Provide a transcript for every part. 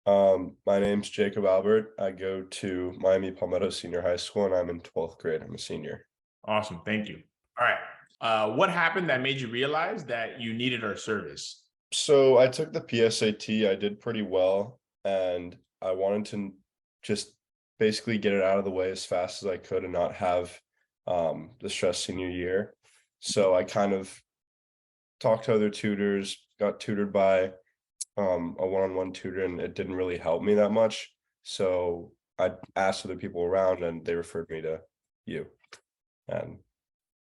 My name's Jacob Albert. I go to Miami Palmetto Senior High School and I'm in 12th grade. I'm a senior. Awesome. Thank you. All right. What happened that made you realize that you needed our service? So I took the PSAT. I did pretty well and I wanted to just basically get it out of the way as fast as I could and not have the stress senior year. So I kind of talked to other tutors, got tutored by a one-on-one tutor, and it didn't really help me that much. So I asked other people around and they referred me to you. And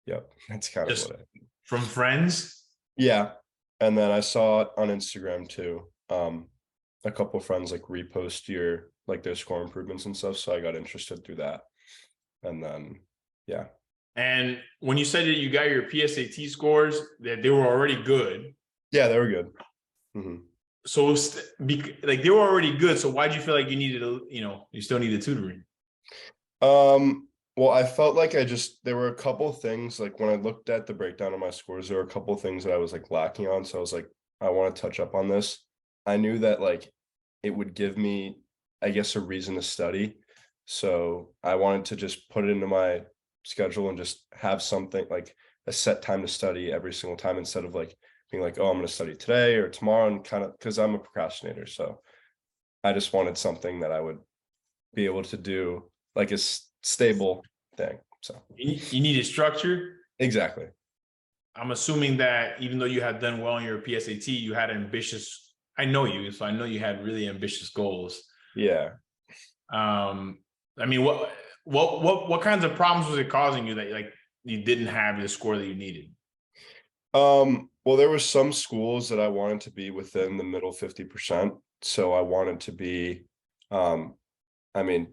yep, that's kind of Just what it. from friends? Yeah. And then I saw it on Instagram too. A couple of friends like repost your like their score improvements and stuff. So I got interested through that. And then yeah. And when you said that you got your PSAT scores, that they were already good. Yeah, they were good. So like they were already good. So why'd you feel like you needed you still needed tutoring? Well, I felt like there were a couple of things like when I looked at the breakdown of my scores, there were a couple of things that I was like lacking on. So I was like, I want to touch up on this. I knew that like it would give me, I guess, a reason to study. So I wanted to just put it into my schedule and just have something like a set time to study every single time instead of like being like, oh, I'm going to study today or tomorrow, and kind of because I'm a procrastinator. So I just wanted something that I would be able to do like a stable thing. So You needed structure. exactly. I'm assuming that even though you had done well in your PSAT, you had ambitious. I know you, so I know you had really ambitious goals. Yeah. I mean, what kinds of problems was it causing you that like you didn't have the score that you needed? Well, there were some schools that I wanted to be within the middle 50%. So I wanted to be, I mean,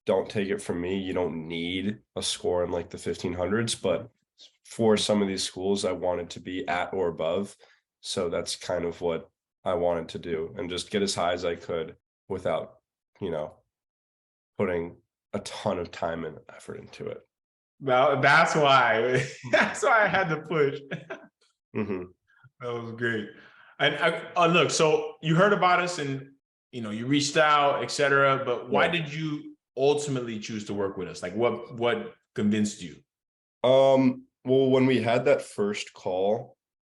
don't take it from me, you don't need a score in like the 1500s, but for some of these schools, I wanted to be at or above. So that's kind of what I wanted to do and just get as high as I could without, you know, putting a ton of time and effort into it. Well, that's why I had to push. Mm-hmm. That was great. And look, so you heard about us and you reached out, etc. But why did you ultimately choose to work with us? Like what convinced you? Well, when we had that first call,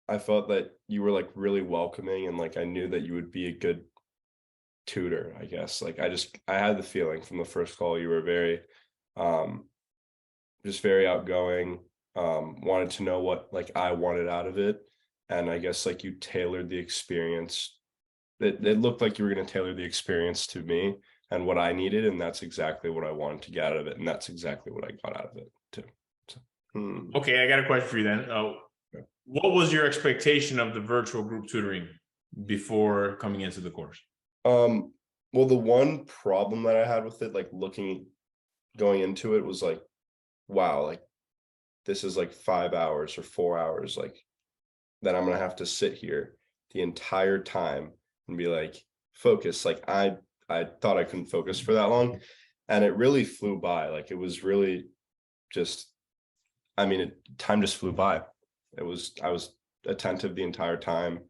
I felt that you were like really welcoming and like I knew that you would be a good tutor, I guess. Like I had the feeling from the first call you were very just very outgoing, wanted to know what like I wanted out of it. And I guess like you tailored the experience. It looked like you were going to tailor the experience to me and what I needed, and that's exactly what I wanted to get out of it, and that's exactly what I got out of it too. So, Okay, I got a question for you then. What was your expectation of the virtual group tutoring before coming into the course? Well, the one problem that I had with it, like going into it, was like, wow, like this is like 5 hours or 4 hours, like that I'm gonna have to sit here the entire time and be like focus. Like I thought I couldn't focus for that long, and it really flew by. Like it was really just, I mean, time just flew by. I was attentive the entire time.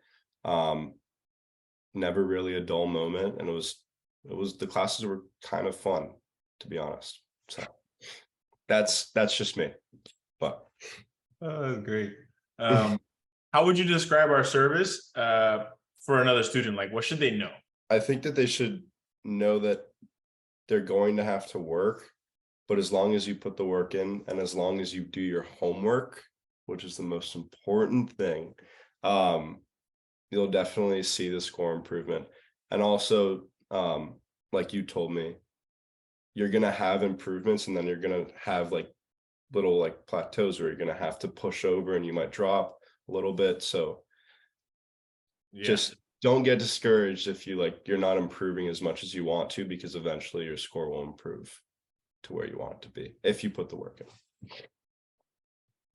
Never really a dull moment, and it was the classes were kind of fun, to be honest. So that's just me. But That's great. How would you describe our service for another student? Like, what should they know? I think that they should know that they're going to have to work, but as long as you put the work in and as long as you do your homework, which is the most important thing, you'll definitely see the score improvement. And also, like you told me, you're going to have improvements and then you're going to have like little like plateaus where you're going to have to push over and you might drop a little bit. So just don't get discouraged if you're not improving as much as you want to, because eventually your score will improve to where you want it to be if you put the work in.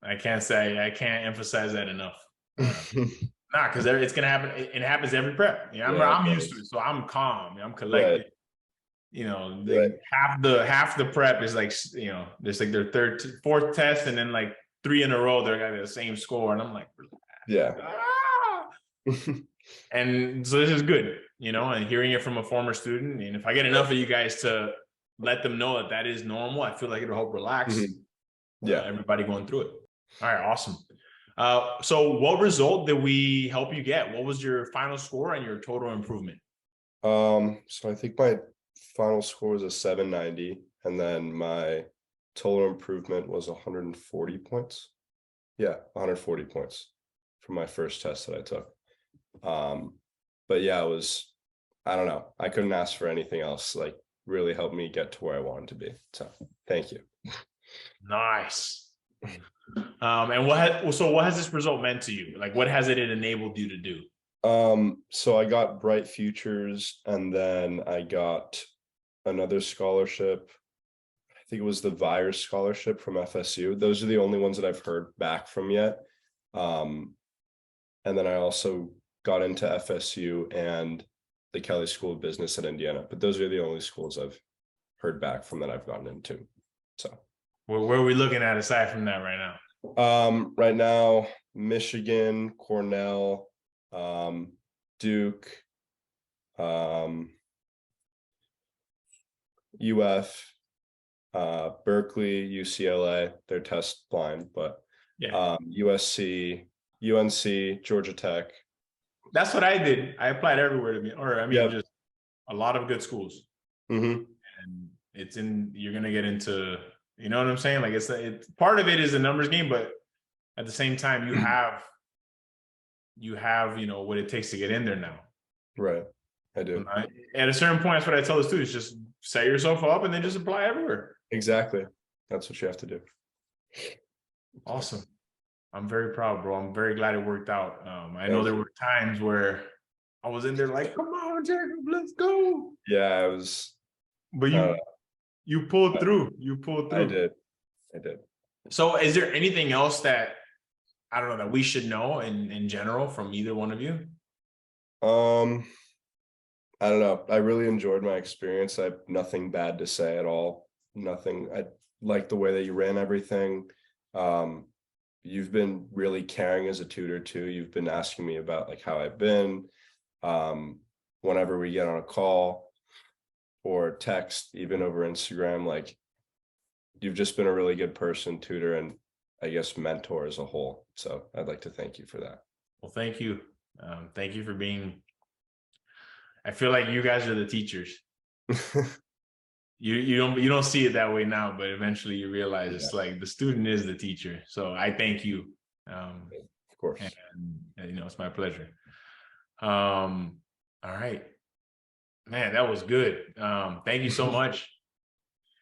I can't emphasize that enough. Because it's gonna happen. It happens every prep. I'm used to it, so I'm calm. I'm collected. Right. Half the prep is like there's like their fourth test, and then like 3 in a row they're gonna get the same score, and I'm like, yeah. And so this is good, you know, and hearing it from a former student. And if I get enough of you guys to let them know that that is normal, I feel like it'll help relax Yeah. everybody going through it. All right, awesome. So what result did we help you get? What was your final score and your total improvement? So I think my final score was a 790, and then my total improvement was 140 points. Yeah, 140 points from my first test that I took. But yeah, it was, I don't know, I couldn't ask for anything else. Like, really helped me get to where I wanted to be. So thank you. Nice. And what has this result meant to you? Like, what has it enabled you to do? So I got Bright Futures, and then I got another scholarship. I think it was the Virus scholarship from FSU. Those are the only ones that I've heard back from yet. And then I also got into FSU and the Kelley School of Business at Indiana, but those are the only schools I've heard back from that I've gotten into. So where are we looking at aside from that right now? Right now, Michigan, Cornell, Duke, UF, Berkeley, UCLA, they're test blind, but yeah, USC, UNC, Georgia Tech. That's what I did. I applied everywhere to be, or I mean, just a lot of good schools. And it's you're gonna get into, you know what I'm saying? Like it's part of it is a numbers game, but at the same time, you have, you know, what it takes to get in there now. Right. I do. At a certain point, that's what I tell the students, just set yourself up and then just apply everywhere. Exactly. That's what you have to do. Awesome. I'm very proud, bro. I'm very glad it worked out. I know there were times where I was in there like, come on, Jacob, let's go. Yeah, I was. But you pulled through. You pulled through. I did. So is there anything else that, I don't know, that we should know in general from either one of you? I don't know. I really enjoyed my experience. I have nothing bad to say at all. Nothing. I like the way that you ran everything. You've been really caring as a tutor too. You've been asking me about like how I've been. Whenever we get on a call or text, even over Instagram, like you've just been a really good person, tutor, and I guess mentor as a whole. So I'd like to thank you for that. Well, thank you. Thank you for being, I feel like you guys are the teachers. You don't see it that way now, but eventually you realize it's like the student is the teacher. So I thank you. Of course. And you know, it's my pleasure. All right, man, that was good. Thank you so much.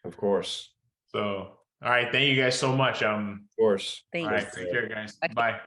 Of course. So, all right, thank you guys so much. Of course. Thanks. All right, take care, guys. Bye.